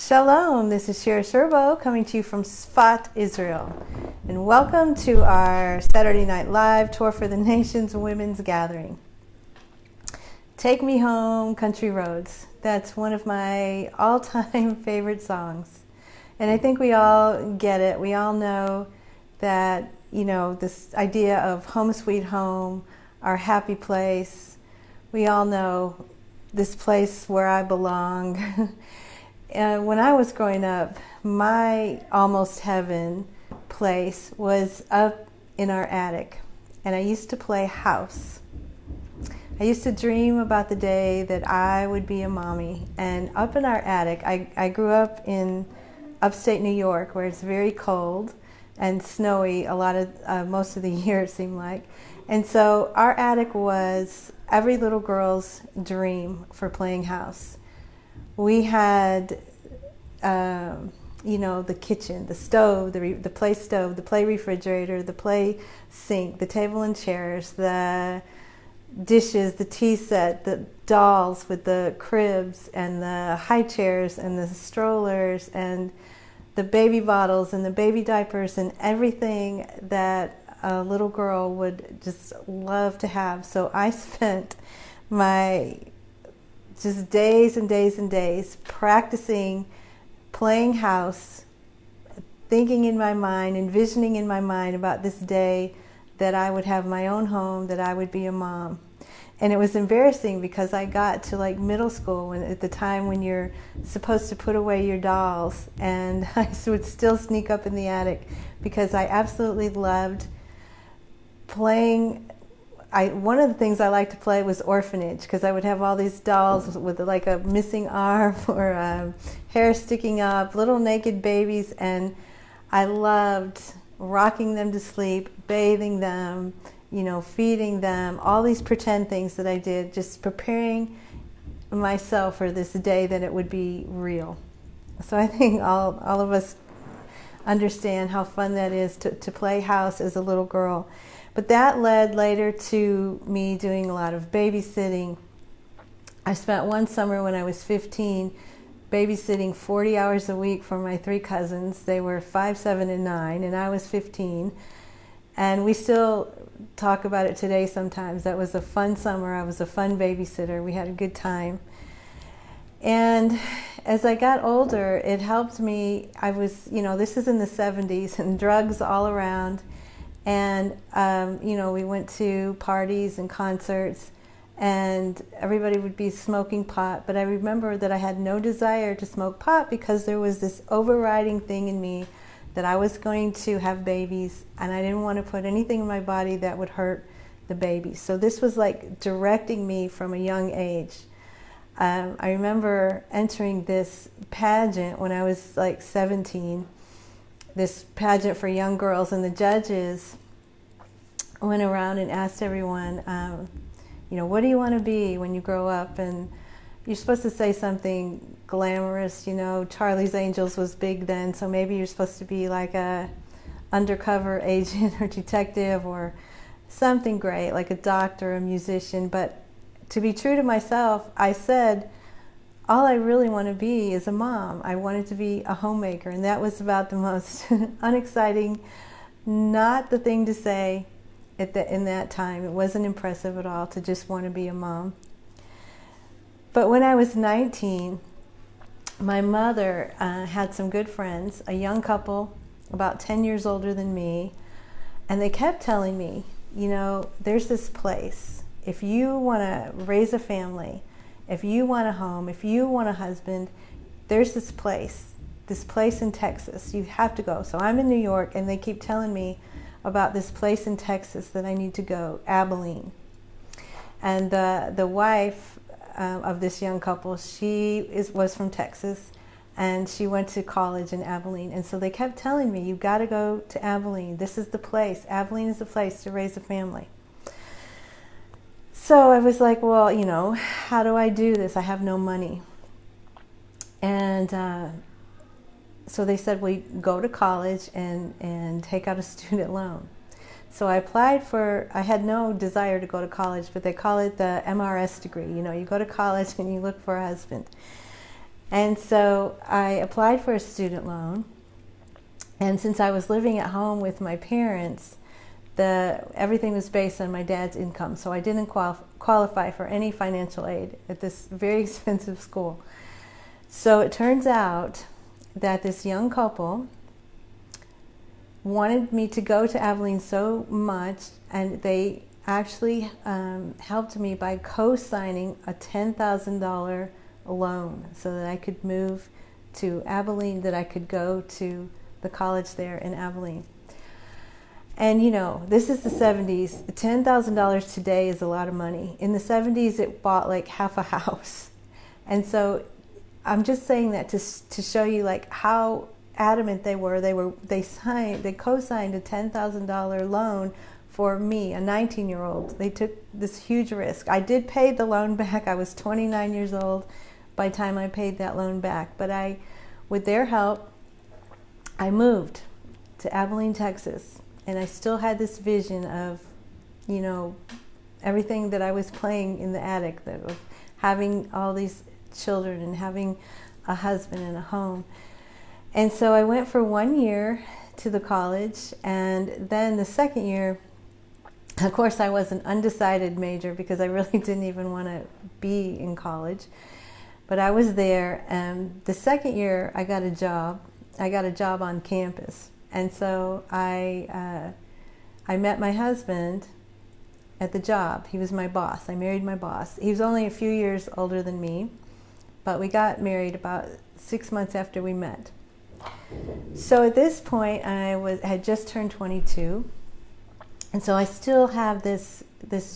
Shalom, this is Shira Serbo coming to you from Sfat, Israel. And welcome to our Saturday Night Live Tour for the Nations Women's Gathering. Take Me Home, Country Roads. That's one of my all-time favorite songs. And I think we all get it. We all know that, this idea of home sweet home, our happy place. We all know this place where I belong. When I was growing up, my almost heaven place was up in our attic, and I used to play house. I used to dream about the day that I would be a mommy, and up in our attic, I grew up in upstate New York, where it's very cold and snowy most of the year, it seemed like. And so our attic was every little girl's dream for playing house. We had, the kitchen, the stove, the play stove, the play refrigerator, the play sink, the table and chairs, the dishes, the tea set, the dolls with the cribs and the high chairs and the strollers and the baby bottles and the baby diapers and everything that a little girl would just love to have. So I spent my just days and days and days practicing playing house, thinking in my mind, envisioning in my mind about this day that I would have my own home, that I would be a mom. And it was embarrassing because I got to middle school at the time when you're supposed to put away your dolls, and I would still sneak up in the attic because I absolutely loved playing. One of the things I liked to play was orphanage, because I would have all these dolls with a missing arm or hair sticking up, little naked babies, and I loved rocking them to sleep, bathing them, feeding them, all these pretend things that I did, just preparing myself for this day that it would be real. So I think all of us understand how fun that is to play house as a little girl. But that led later to me doing a lot of babysitting. I spent one summer when I was 15 babysitting 40 hours a week for my three cousins. They were 5, 7, and 9, and I was 15. And we still talk about it today sometimes. That was a fun summer. I was a fun babysitter. We had a good time. And as I got older, it helped me. I was, this is in the 70s, and drugs all around. And, we went to parties and concerts, and everybody would be smoking pot. But I remember that I had no desire to smoke pot because there was this overriding thing in me that I was going to have babies, and I didn't want to put anything in my body that would hurt the babies. So this was directing me from a young age. I remember entering this pageant when I was 17, this pageant for young girls, and the judges went around and asked everyone, what do you want to be when you grow up? And you're supposed to say something glamorous, Charlie's Angels was big then, so maybe you're supposed to be like a undercover agent or detective or something great, like a doctor, a musician. But to be true to myself, I said, all I really want to be is a mom. I wanted to be a homemaker, and that was about the most unexciting, not the thing to say in that time. It wasn't impressive at all to just want to be a mom. But when I was 19, my mother had some good friends, a young couple about 10 years older than me, and they kept telling me, there's this place. If you want to raise a family, if you want a home, if you want a husband, there's this place in Texas. You have to go. So I'm in New York, and they keep telling me about this place in Texas that I need to go, Abilene. And the wife of this young couple, was from Texas, and she went to college in Abilene. And so they kept telling me, you've got to go to Abilene. This is the place. Abilene is the place to raise a family. So I was like, well, how do I do this? I have no money. And so they said, well, go to college and take out a student loan. So I applied I had no desire to go to college, but they call it the MRS degree. You go to college and you look for a husband. And so I applied for a student loan. And since I was living at home with my parents, everything was based on my dad's income. So I didn't qualify for any financial aid at this very expensive school. So it turns out that this young couple wanted me to go to Abilene so much, and they actually helped me by co-signing a $10,000 loan so that I could move to Abilene, that I could go to the college there in Abilene. And you know, this is the 70s. $10,000 today is a lot of money. In the 70s, it bought like half a house. And so I'm just saying that to show you like how adamant they were. They co-signed a $10,000 loan for me, a 19-year-old. They took this huge risk. I did pay the loan back. I was 29 years old by the time I paid that loan back. But with their help, I moved to Abilene, Texas. And I still had this vision of, you know, everything that I was playing in the attic, of having all these children and having a husband and a home. And so I went for 1 year to the college, and then the second year, of course, I was an undecided major because I really didn't even want to be in college. But I was there, and the second year I got a job. I got a job on campus. And so I met my husband at the job. He was my boss. I married my boss. He was only a few years older than me, but we got married about 6 months after we met. So at this point, I had just turned 22, and so I still have this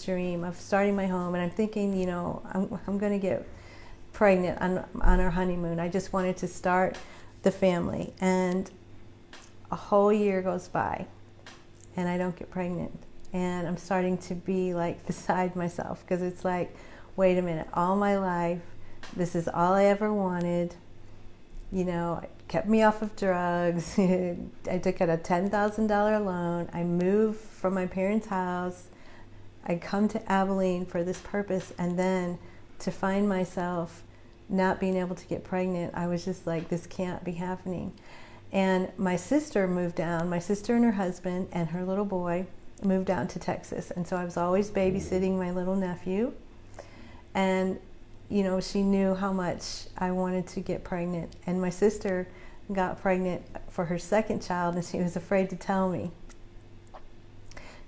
dream of starting my home. And I'm thinking, you know, I'm going to get pregnant on our honeymoon. I just wanted to start the family, and a whole year goes by and I don't get pregnant, and I'm starting to be like beside myself, because it's like, wait a minute, all my life this is all I ever wanted. You know, it kept me off of drugs. I took out a $10,000 loan. I moved from my parents' house. I come to Abilene for this purpose, and then to find myself not being able to get pregnant, I was just like, this can't be happening. And my sister moved down. My sister and her husband and her little boy moved down to Texas. And so I was always babysitting my little nephew. And, you know, she knew how much I wanted to get pregnant. And my sister got pregnant for her second child, and she was afraid to tell me.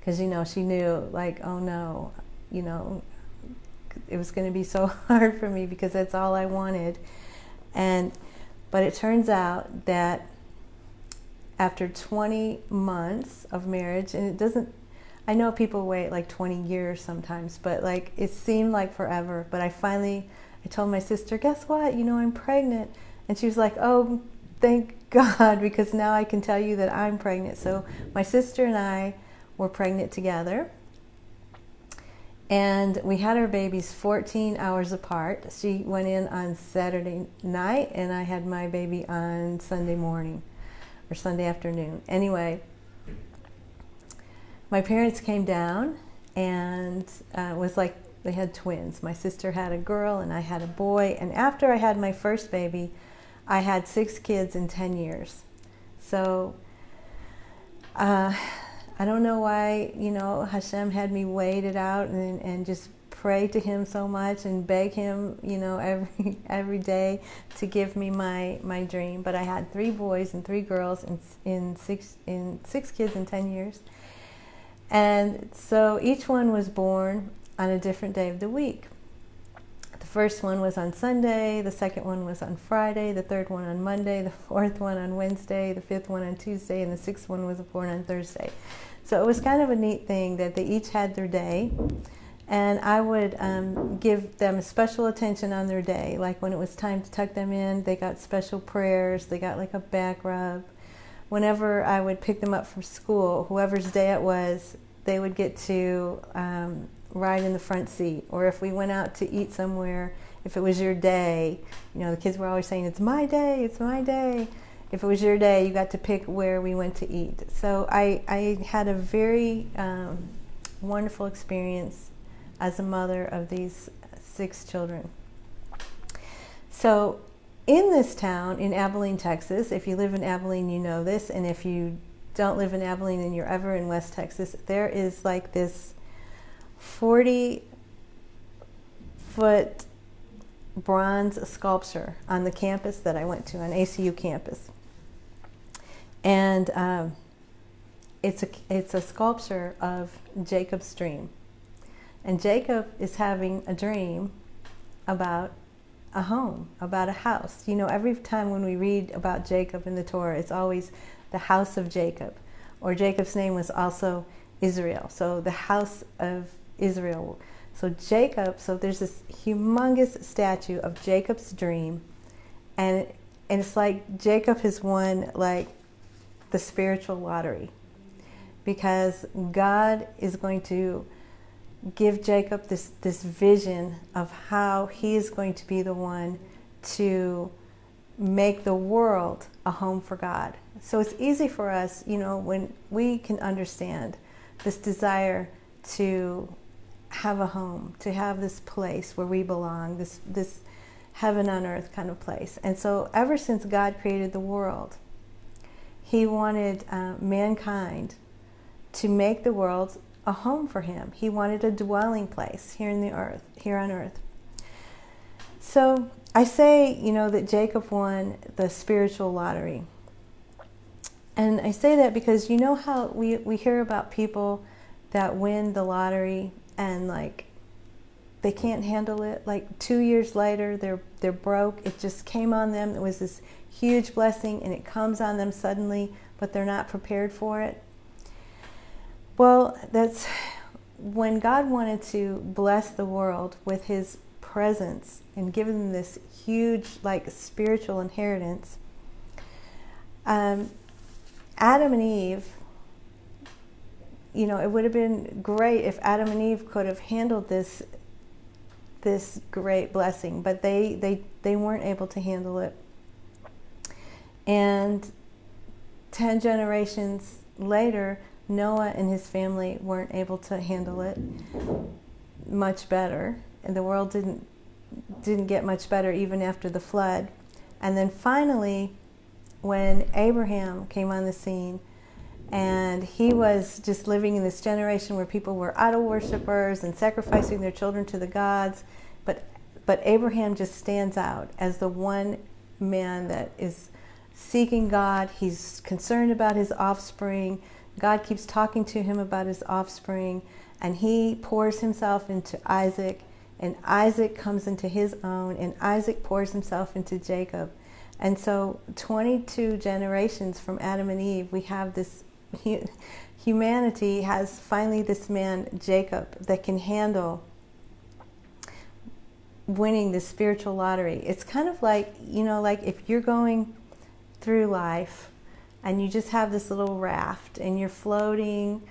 Because, you know, she knew, like, oh no, you know, it was going to be so hard for me because that's all I wanted. But it turns out that after 20 months of marriage, and it doesn't, I know people wait like 20 years sometimes, but like it seemed like forever. But I told my sister, guess what? You know, I'm pregnant. And she was like, oh, thank God, because now I can tell you that I'm pregnant. So my sister and I were pregnant together. And we had our babies 14 hours apart. She went in on Saturday night, and I had my baby on Sunday morning or Sunday afternoon. Anyway, my parents came down, and it was like they had twins. My sister had a girl, and I had a boy. And after I had my first baby, I had 6 kids in 10 years. So I don't know why, you know, Hashem had me wait it out and just pray to him so much and beg him, you know, every day to give me my dream. But I had 3 boys and 3 girls in 6 kids in 10 years. And so each one was born on a different day of the week. The first one was on Sunday, the second one was on Friday, the third one on Monday, the fourth one on Wednesday, the fifth one on Tuesday, and the sixth one was born on Thursday. So it was kind of a neat thing that they each had their day, and I would give them special attention on their day. Like when it was time to tuck them in, they got special prayers, they got like a back rub. Whenever I would pick them up from school, whoever's day it was, they would get to ride in the front seat. Or if we went out to eat somewhere, if it was your day, you know, the kids were always saying, it's my day, it's my day. If it was your day, you got to pick where we went to eat. So I had a very wonderful experience as a mother of these 6 children. So in this town in Abilene, Texas, if you live in Abilene, you know this, and if you don't live in Abilene and you're ever in West Texas, there is like this 40-foot bronze sculpture on the campus that I went to, on ACU campus. And it's a sculpture of Jacob's dream. And Jacob is having a dream about a home, about a house. You know, every time when we read about Jacob in the Torah, it's always the house of Jacob. Or Jacob's name was also Israel. So the house of Israel. So Jacob, so there's this humongous statue of Jacob's dream. And it's like Jacob has won like the spiritual lottery. Because God is going to give Jacob this vision of how he is going to be the one to make the world a home for God. So it's easy for us, you know, when we can understand this desire to have a home, to have this place where we belong, this heaven on earth kind of place. And so ever since God created the world, he wanted mankind to make the world a home for him. He wanted a dwelling place here on earth. So I say, you know, that Jacob won the spiritual lottery. And I say that because you know how we hear about people that win the lottery and like they can't handle it. Like 2 years later, they're broke. It just came on them. It was this huge blessing and it comes on them suddenly, but they're not prepared for it. Well, that's when God wanted to bless the world with his presence and give them this huge, like, spiritual inheritance. Adam and Eve, you know, it would have been great if Adam and Eve could have handled this great blessing, but they weren't able to handle it. And 10 generations later, Noah and his family weren't able to handle it much better, and the world didn't get much better even after the flood. And then finally, when Abraham came on the scene, and he was just living in this generation where people were idol worshipers and sacrificing their children to the gods, but Abraham just stands out as the one man that is seeking God. He's concerned about his offspring. God keeps talking to him about his offspring, and he pours himself into Isaac, and Isaac comes into his own, and Isaac pours himself into Jacob. And so 22 generations from Adam and Eve, we have this, humanity has finally this man, Jacob, that can handle winning the spiritual lottery. It's kind of like, you know, like if you're going through life and you just have this little raft and you're floating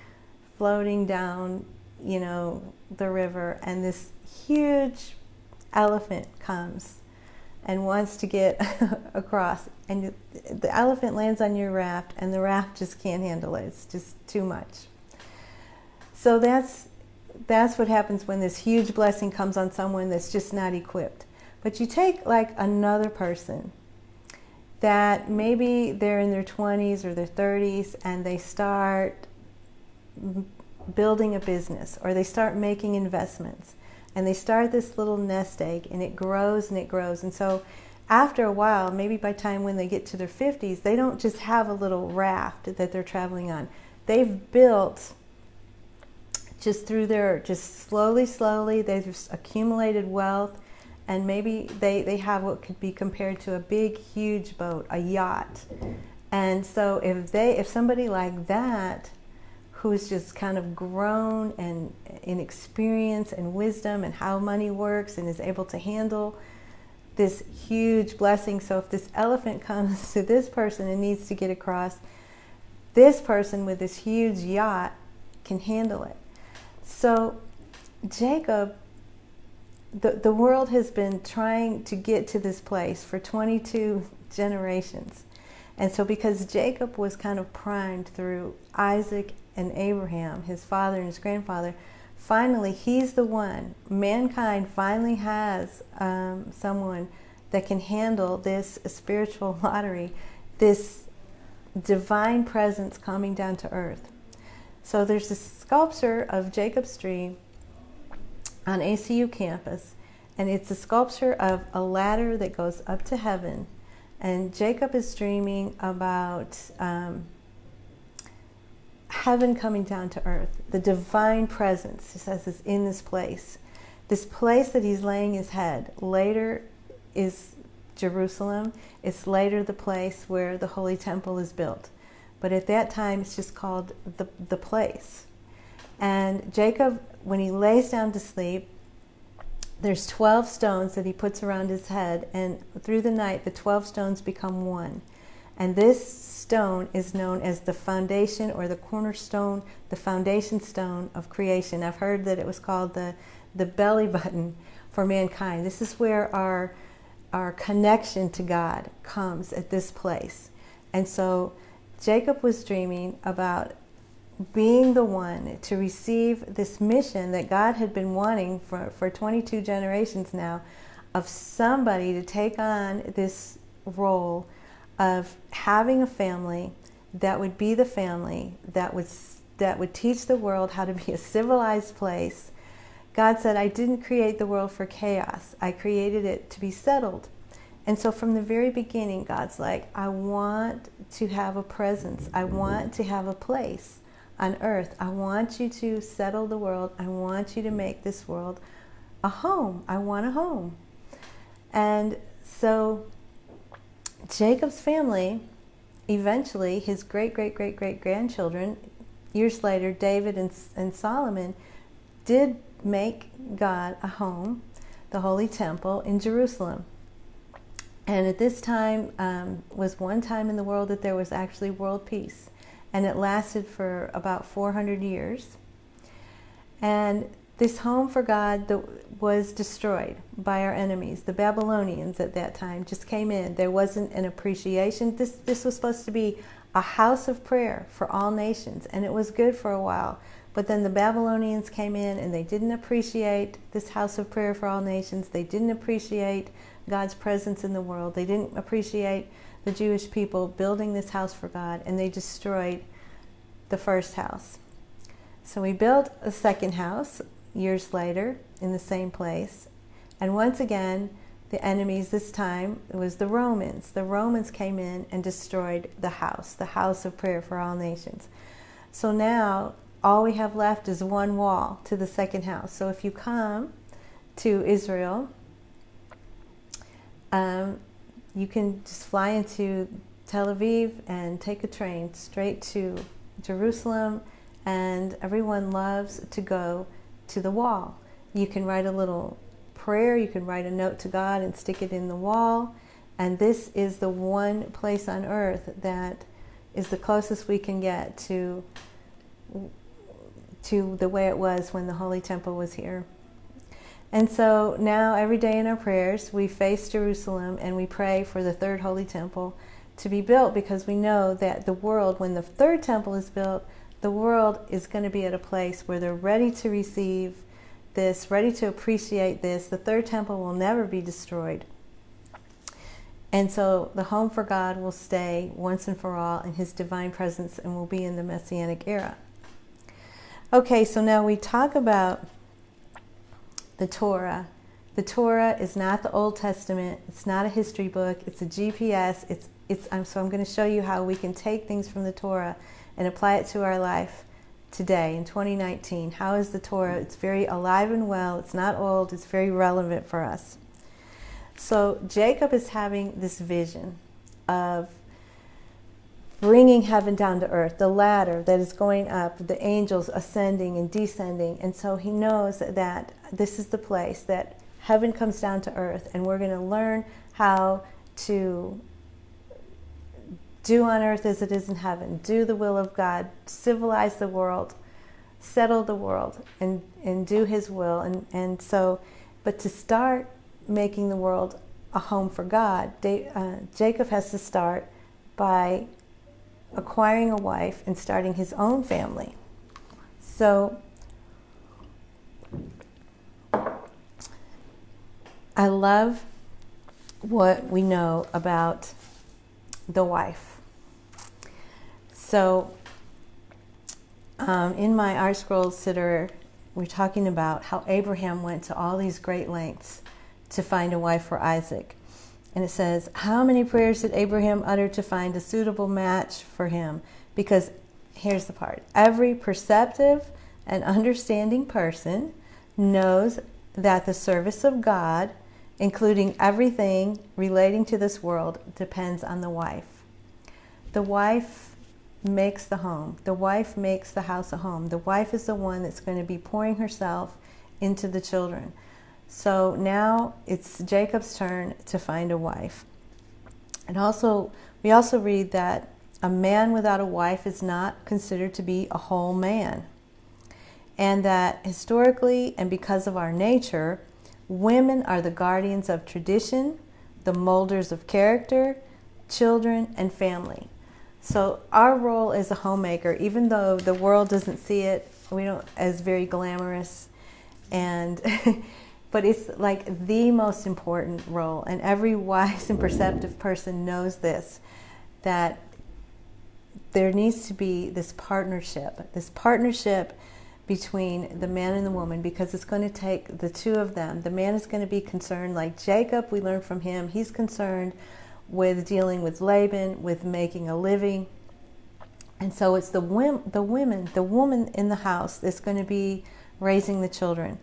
down, you know, the river, and this huge elephant comes and wants to get across, and the elephant lands on your raft and the raft just can't handle it. It's just too much. So that's what happens when this huge blessing comes on someone that's just not equipped. But you take like another person that maybe they're in their 20s or their 30s and they start building a business, or they start making investments, and they start this little nest egg, and it grows and it grows. And so after a while, maybe by the time when they get to their 50s, they don't just have a little raft that they're traveling on. They've built just slowly, they've just accumulated wealth. And maybe they have what could be compared to a big, huge boat, a yacht. And so if somebody like that, who's just kind of grown and in experience and wisdom and how money works and is able to handle this huge blessing. So if this elephant comes to this person and needs to get across, this person with this huge yacht can handle it. So Jacob, the world has been trying to get to this place for 22 generations. And so because Jacob was kind of primed through Isaac and Abraham, his father and his grandfather, finally he's the one. Mankind finally has someone that can handle this spiritual lottery, this divine presence coming down to earth. So there's this sculpture of Jacob's dream on ACU campus, and it's a sculpture of a ladder that goes up to heaven. And Jacob is dreaming about heaven coming down to earth. The divine presence, he says, is in this place. This place that he's laying his head later is Jerusalem. It's later the place where the Holy Temple is built. But at that time, it's just called the place. And Jacob, when he lays down to sleep, there's 12 stones that he puts around his head, and through the night, the 12 stones become one. And this stone is known as the foundation, or the cornerstone, the foundation stone of creation. I've heard that it was called the belly button for mankind. This is where our connection to God comes, at this place. And so Jacob was dreaming about being the one to receive this mission that God had been wanting for 22 generations now, of somebody to take on this role of having a family that would be the family that would teach the world how to be a civilized place. God said, I didn't create the world for chaos. I created it to be settled. And so from the very beginning, God's like, I want to have a presence. I want to have a place on earth. I want you to settle the world. I want you to make this world a home. I want a home. And so Jacob's family, eventually his great-great-great-great-grandchildren, years later, David and Solomon, did make God a home, the Holy Temple in Jerusalem. And at this time was one time in the world that there was actually world peace. And it lasted for about 400 years. And this home for God was destroyed by our enemies. The Babylonians at that time just came in. There wasn't an appreciation. This was supposed to be a house of prayer for all nations, and it was good for a while. But then the Babylonians came in, and they didn't appreciate this house of prayer for all nations. They didn't appreciate God's presence in the world. They didn't appreciate the Jewish people building this house for God, and they destroyed the first house. So we built a second house years later in the same place. And once again, the enemies this time, it was the Romans. The Romans came in and destroyed the house of prayer for all nations. So now all we have left is one wall to the second house. So if you come to Israel, you can just fly into Tel Aviv and take a train straight to Jerusalem, and everyone loves to go to the wall. You can write a little prayer, you can write a note to God and stick it in the wall, and this is the one place on earth that is the closest we can get to the way it was when the Holy Temple was here. And so now every day in our prayers we face Jerusalem and we pray for the third Holy Temple to be built, because we know that the world, when the third temple is built, the world is going to be at a place where they're ready to receive this, ready to appreciate this. The third temple will never be destroyed. And so the home for God will stay once and for all in his divine presence, and will be in the Messianic era. Okay, so now we talk about the Torah. The Torah is not the Old Testament. It's not a history book. It's a GPS. So I'm going to show you how we can take things from the Torah and apply it to our life today in 2019. How is the Torah? It's very alive and well. It's not old. It's very relevant for us. So Jacob is having this vision of bringing heaven down to earth, the ladder that is going up, the angels ascending and descending. And so he knows that this is the place that heaven comes down to earth, and we're going to learn how to do on earth as it is in heaven, do the will of God, civilize the world, settle the world, and do his will. And so, but to start making the world a home for God, Jacob has to start by acquiring a wife and starting his own family. So I love what we know about the wife. So in my Art Scrolls Siddur, we're talking about how Abraham went to all these great lengths to find a wife for Isaac. And it says, how many prayers did Abraham utter to find a suitable match for him? Because here's the part. Every perceptive and understanding person knows that the service of God, including everything relating to this world, depends on the wife. The wife makes the home. The wife makes the house a home. The wife is the one that's going to be pouring herself into the children. So now it's Jacob's turn to find a wife. And we also read that a man without a wife is not considered to be a whole man. And that historically and because of our nature, women are the guardians of tradition, the molders of character, children, and family. So our role as a homemaker, even though the world doesn't see it, we don't as very glamorous, and but it's like the most important role. And every wise and perceptive person knows this, that there needs to be this partnership between the man and the woman, because it's going to take the two of them. The man is going to be concerned, like Jacob, we learn from him, he's concerned with dealing with Laban, with making a living. And so it's the woman in the house that's going to be raising the children.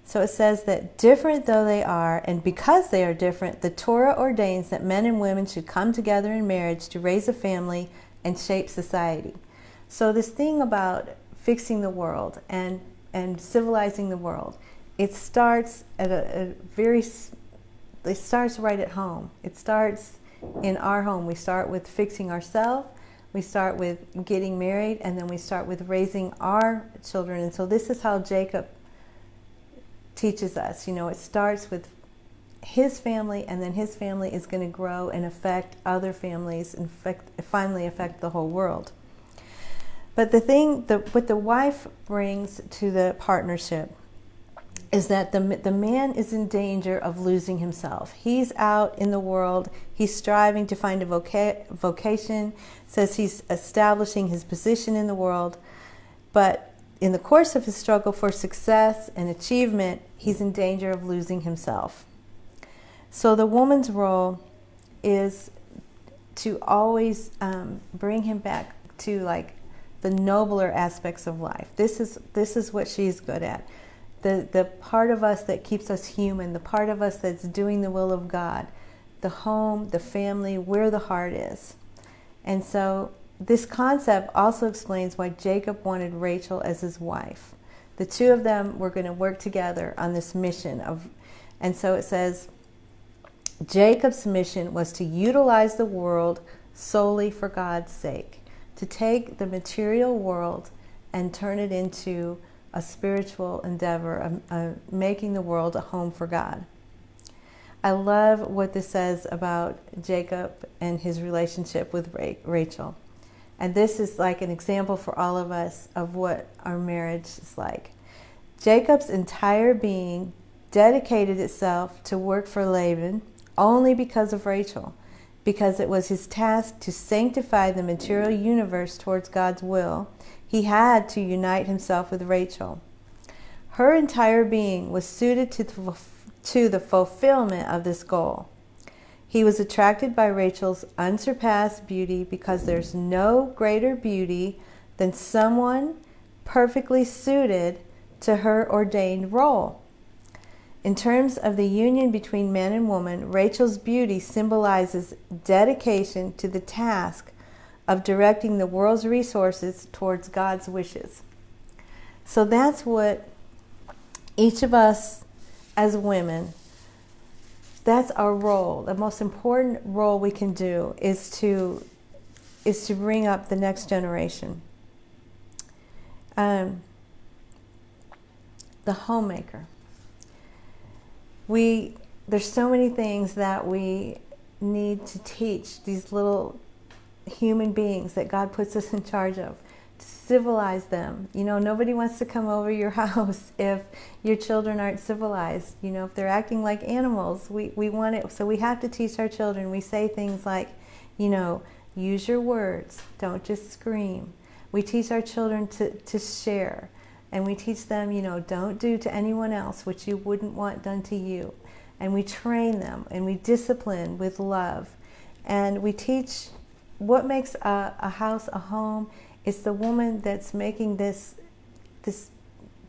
So it says that different though they are, and because they are different, the Torah ordains that men and women should come together in marriage to raise a family and shape society. So this thing about fixing the world and civilizing the world, it starts at it starts right at home. It starts in our home. We start with fixing ourselves, we start with getting married, and then we start with raising our children. And so this is how Jacob teaches us. It starts with his family, and then his family is going to grow and affect other families and finally affect the whole world. But what the wife brings to the partnership is that the man is in danger of losing himself. He's out in the world. He's striving to find a vocation. Says he's establishing his position in the world. But in the course of his struggle for success and achievement, he's in danger of losing himself. So the woman's role is to always bring him back to like the nobler aspects of life. This is what she's good at. The part of us that keeps us human, the part of us that's doing the will of God, the home, the family, where the heart is. And so this concept also explains why Jacob wanted Rachel as his wife. The two of them were going to work together on this mission and so it says, Jacob's mission was to utilize the world solely for God's sake, to take the material world and turn it into a spiritual endeavor, making the world a home for God. I love what this says about Jacob and his relationship with Rachel. And this is like an example for all of us of what our marriage is like. Jacob's entire being dedicated itself to work for Laban only because of Rachel, because it was his task to sanctify the material universe towards God's will. He had to unite himself with Rachel. Her entire being was suited to the fulfillment of this goal. He was attracted by Rachel's unsurpassed beauty because there's no greater beauty than someone perfectly suited to her ordained role. In terms of the union between man and woman, Rachel's beauty symbolizes dedication to the task of directing the world's resources towards God's wishes. So that's what each of us as women, that's our role. The most important role we can do is to bring up the next generation. The homemaker. There's so many things that we need to teach these little human beings that God puts us in charge of, civilize them. You know, nobody wants to come over your house if your children aren't civilized. You know, if they're acting like animals, we want it. So we have to teach our children. We say things like, you know, use your words, don't just scream. We teach our children to share. And we teach them, you know, don't do to anyone else what you wouldn't want done to you. And we train them and we discipline with love. And we teach what makes a house a home. It's the woman that's making this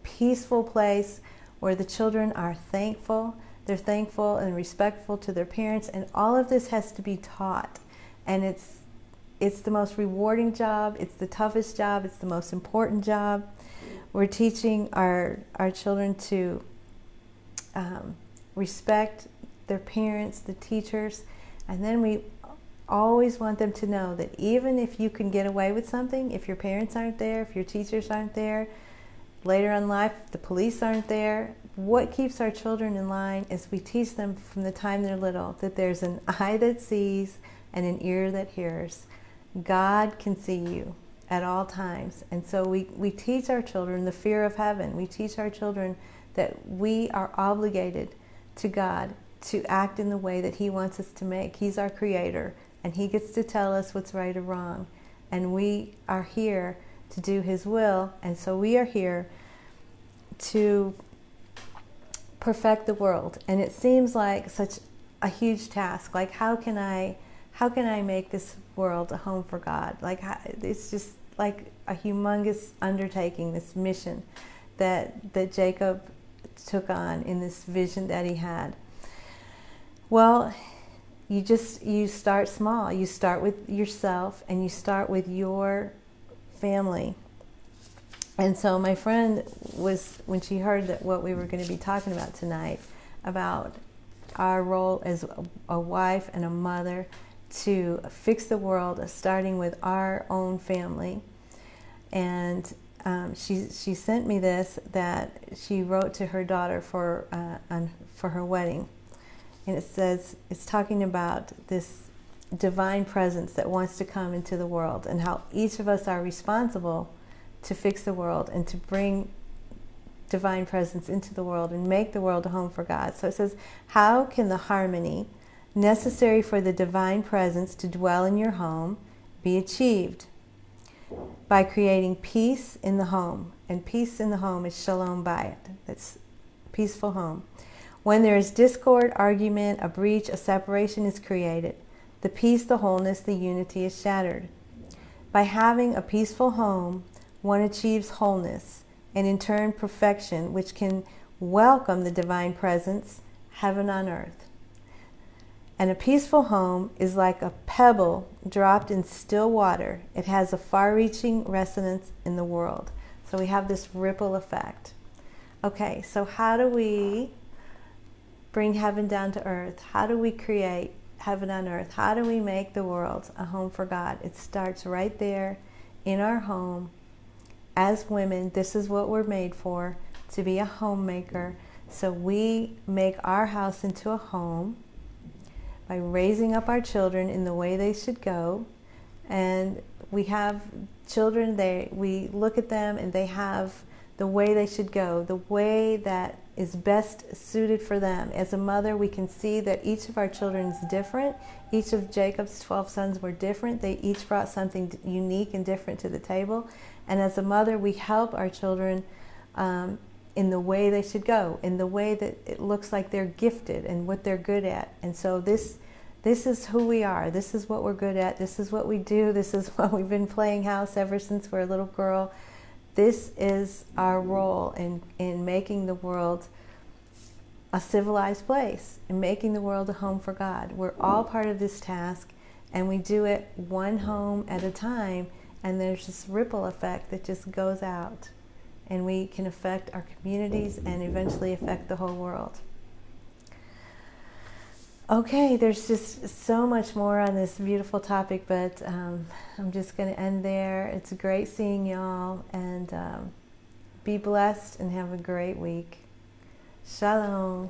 peaceful place where the children are thankful. They're thankful and respectful to their parents, and all of this has to be taught. And it's the most rewarding job. It's the toughest job. It's the most important job. We're teaching our children to respect their parents, the teachers, and then we always want them to know that even if you can get away with something, if your parents aren't there, if your teachers aren't there, later in life, if the police aren't there, what keeps our children in line is we teach them from the time they're little that there's an eye that sees and an ear that hears. God can see you at all times. And so we teach our children the fear of heaven. We teach our children that we are obligated to God to act in the way that He wants us to make. He's our creator, and He gets to tell us what's right or wrong. And we are here to do His will, and so we are here to perfect the world. And it seems like such a huge task. Like, how can I make this world a home for God? Like, it's just like a humongous undertaking, this mission that Jacob took on in this vision that he had. Well, you start small. You start with yourself, and you start with your family. And so my friend was, when she heard that what we were going to be talking about tonight, about our role as a wife and a mother to fix the world, starting with our own family. And she sent me this that she wrote to her daughter for her wedding. And it says, it's talking about this divine presence that wants to come into the world, and how each of us are responsible to fix the world and to bring divine presence into the world and make the world a home for God. So it says, how can the harmony necessary for the divine presence to dwell in your home be achieved? By creating peace in the home. And peace in the home is shalom bayit. That's peaceful home. When there is discord, argument, a breach, a separation is created. The peace, the wholeness, the unity is shattered. By having a peaceful home, one achieves wholeness, and in turn perfection, which can welcome the divine presence, heaven on earth. And a peaceful home is like a pebble dropped in still water. It has a far-reaching resonance in the world. So we have this ripple effect. Okay, so how do we bring heaven down to earth? How do we create heaven on earth? How do we make the world a home for God? It starts right there in our home. As women, this is what we're made for, to be a homemaker. So we make our house into a home by raising up our children in the way they should go. And we have children, we look at them and they have the way they should go, the way that is best suited for them. As a mother, we can see that each of our children is different. Each of Jacob's 12 sons were different. They each brought something unique and different to the table. And as a mother, we help our children in the way they should go, in the way that it looks like they're gifted and what they're good at. And so this is who we are. This is what we're good at. This is what we do. This is what we've been playing house ever since we're a little girl. This is our role in making the world a civilized place, in making the world a home for God. We're all part of this task, and we do it one home at a time, and there's this ripple effect that just goes out, and we can affect our communities and eventually affect the whole world. Okay, there's just so much more on this beautiful topic, but I'm just going to end there. It's great seeing y'all, and be blessed and have a great week. Shalom.